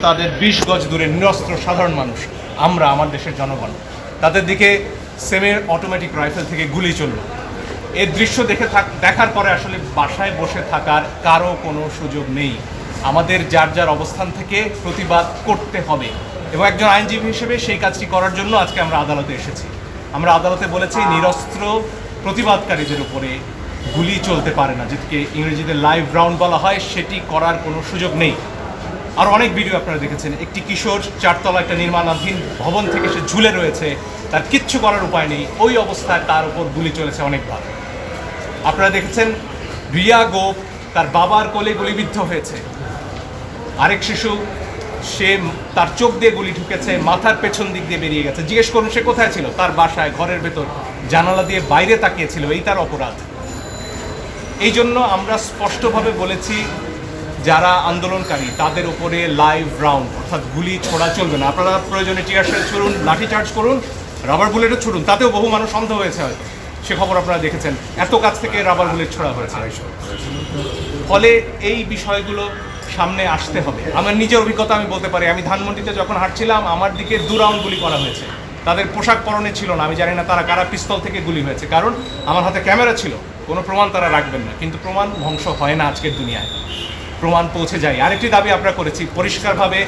তাদের 20 গজ দূরে নিরস্ত্র সাধারণ মানুষ, আমরা আমার দেশের জনগণ, তাদের দিকে সেমি অটোমেটিক রাইফেল থেকে গুলি চলল। এর দৃশ্য দেখার পরে আসলে বাসায় বসে থাকার কারো কোনো সুযোগ নেই। আমাদের যার যার অবস্থান থেকে প্রতিবাদ করতে হবে এবং একজন আইনজীবী হিসেবে সেই কাজটি করার জন্য আজকে আমরা আদালতে এসেছি। আমরা আদালতে বলেছি নিরস্ত্র প্রতিবাদকারীদের উপরে গুলি চলতে পারে না, যেটিকে ইংরেজিতে লাইভ রাউন্ড বলা হয়, সেটি করার কোনো সুযোগ নেই। আর অনেক ভিডিও আপনারা দেখেছেন, একটি কিশোর চারতলা একটা নির্মাণাধীন ভবন থেকে সে ঝুলে রয়েছে, তার কিচ্ছু করার উপায় নেই, ওই অবস্থায় তার উপর গুলি চলেছে অনেকবার। আপনারা দেখেছেন রিয়া গোপ তার বাবার কোলে গুলিবিদ্ধ হয়েছে, আরেক শিশু সে তার চোখ দিয়ে গুলি ঢুকেছে, মাথার পেছন দিক দিয়ে বেরিয়ে গেছে। জিজ্ঞেস করুন সে কোথায় ছিল? তার বাসায়, ঘরের ভেতর, জানালা দিয়ে বাইরে তাকিয়েছিল, এই তার অপরাধ। এই জন্য আমরা স্পষ্টভাবে বলেছি যারা আন্দোলনকারী তাদের উপরে লাইভ রাউন্ড অর্থাৎ গুলি ছোড়া চলবে না। আপনারা প্রয়োজনে টিয়ার শেল ছুড়ুন, লাঠি চার্জ করুন, রাবার বুলেটও ছুড়ুন, তাতেও বহু মানুষ অন্ধ হয়েছে হয়তো, সে খবর আপনারা দেখেছেন, এত কাছ থেকে রাবার বুলেট ছোড়া হয়েছে। ফলে এই বিষয়গুলো সামনে আসতে হবে। আমার নিজের অভিজ্ঞতা আমি বলতে পারি, আমি ধানমন্ডিতে যখন হাঁটছিলাম আমার দিকে 2 রাউন্ড গুলি করা হয়েছে। তাদের পোশাক পরনে ছিল না, আমি জানি না তারা কারা পিস্তল থেকে গুলি হয়েছে, কারণ আমার হাতে ক্যামেরা ছিল, কোনো প্রমাণ তারা রাখবেন না। কিন্তু প্রমাণ ধ্বংস হয় না আজকের দুনিয়ায়, প্রমাণ পৌঁছে যায়। আরেকটি দাবি আমরা করেছি পরিষ্কারভাবে,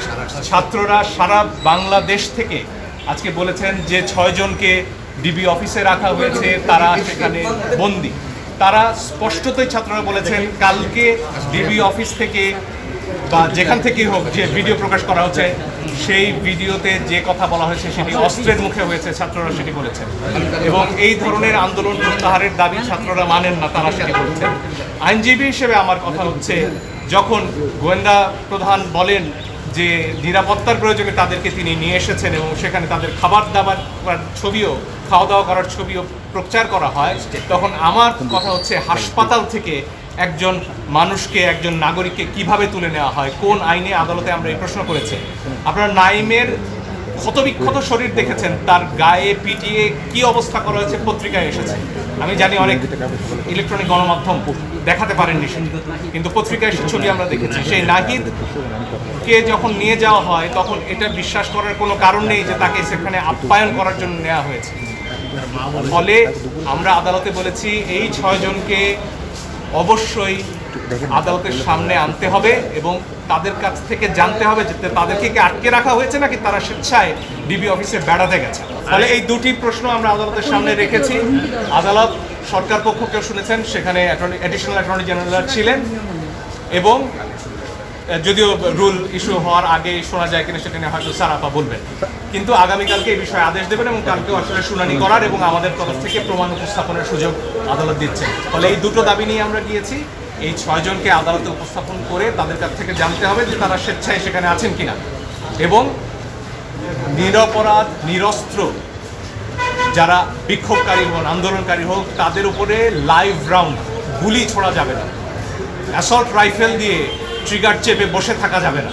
ছাত্ররা সারা বাংলাদেশ থেকে আজকে বলেছেন যে 6 জনকে ডিবি অফিসে রাখা হয়েছে, তারা সেখানে বন্দী। তারা স্পষ্টতই ছাত্ররা বলেছেন কালকে ডিবি অফিস থেকে বা যেখান থেকেই হোক যে ভিডিও প্রকাশ করা হচ্ছে, সেই ভিডিওতে যে কথা বলা হয়েছে সেটি অস্ত্রের মুখে হয়েছে, ছাত্ররা সেটি বলেছেন। এবং এই ধরনের আন্দোলন প্রত্যাহারের দাবি ছাত্ররা মানেন না, তারা সেটি বলছেন। আইনজীবী হিসেবে আমার কথা হচ্ছে, যখন গোয়েন্দা প্রধান বলেন যে নিরাপত্তার প্রয়োজনে তাদেরকে তিনি নিয়ে এসেছেন এবং সেখানে তাদের খাবার দাবার ছবিও, খাওয়া দাওয়া করার ছবিও প্রচার করা হয়, তখন আমার কথা হচ্ছে হাসপাতাল থেকে একজন মানুষকে, একজন নাগরিককে কিভাবে তুলে নেওয়া হয়, কোন আইনে? আদালতে আমরা এই প্রশ্ন করেছি। আপনারা নাইমের ক্ষতবিক্ষত শরীর দেখেছেন, তার গায়ে পিটিয়ে কি অবস্থা করা হয়েছে পত্রিকায় এসেছে। আমি জানি অনেক ইলেকট্রনিক গণমাধ্যম দেখাতে পারেননি, কিন্তু পত্রিকায় সে ছবি আমরা দেখেছি। সেই নাহিদকে যখন নিয়ে যাওয়া হয় তখন এটা বিশ্বাস করার কোনো কারণ নেই যে তাকে সেখানে আপ্যায়ন করার জন্য নেওয়া হয়েছে। ফলে আমরা আদালতে বলেছি এই 6 জনকে অবশ্যই আদালতের সামনে আনতে হবে এবং তাদের কাছ থেকে জানতে হবে যে তাদেরকে কি আটকে রাখা হয়েছে নাকি তারা স্বেচ্ছায় ডিবি অফিসে বেড়াতে গেছে। ফলে এই দুটি প্রশ্ন আমরা আদালতের সামনে রেখেছি। আদালত সরকার পক্ষকেও শুনেছেন, সেখানে অ্যাডিশনাল অ্যাটর্নি জেনারেল ছিলেন এবং যদিও রুল ইস্যু হওয়ার আগে শোনা যায় কিনা সেটা নিয়ে হয়তো সারাপা বলবেন, কিন্তু আগামীকালকে এই বিষয়ে আদেশ দেবেন এবং কালকেও আসলে শুনানি করার এবং আমাদের তরফ থেকে প্রমাণ উপস্থাপনের সুযোগ আদালত দিচ্ছেন। ফলে এই দুটো দাবি নিয়ে আমরা গিয়েছি। এই 6 জনকে আদালতে উপস্থাপন করে তাদের কাছ থেকে জানতে হবে যে তারা স্বেচ্ছায় সেখানে আছেন কিনা, এবং নিরপরাধ নিরস্ত্র যারা বিক্ষোভকারী হন, আন্দোলনকারী হোক, তাদের উপরে লাইভ রাউন্ড গুলি ছোড়া যাবে না, অ্যাসল্ট রাইফেল দিয়ে ট্রিগার চেপে বসে থাকা যাবে না।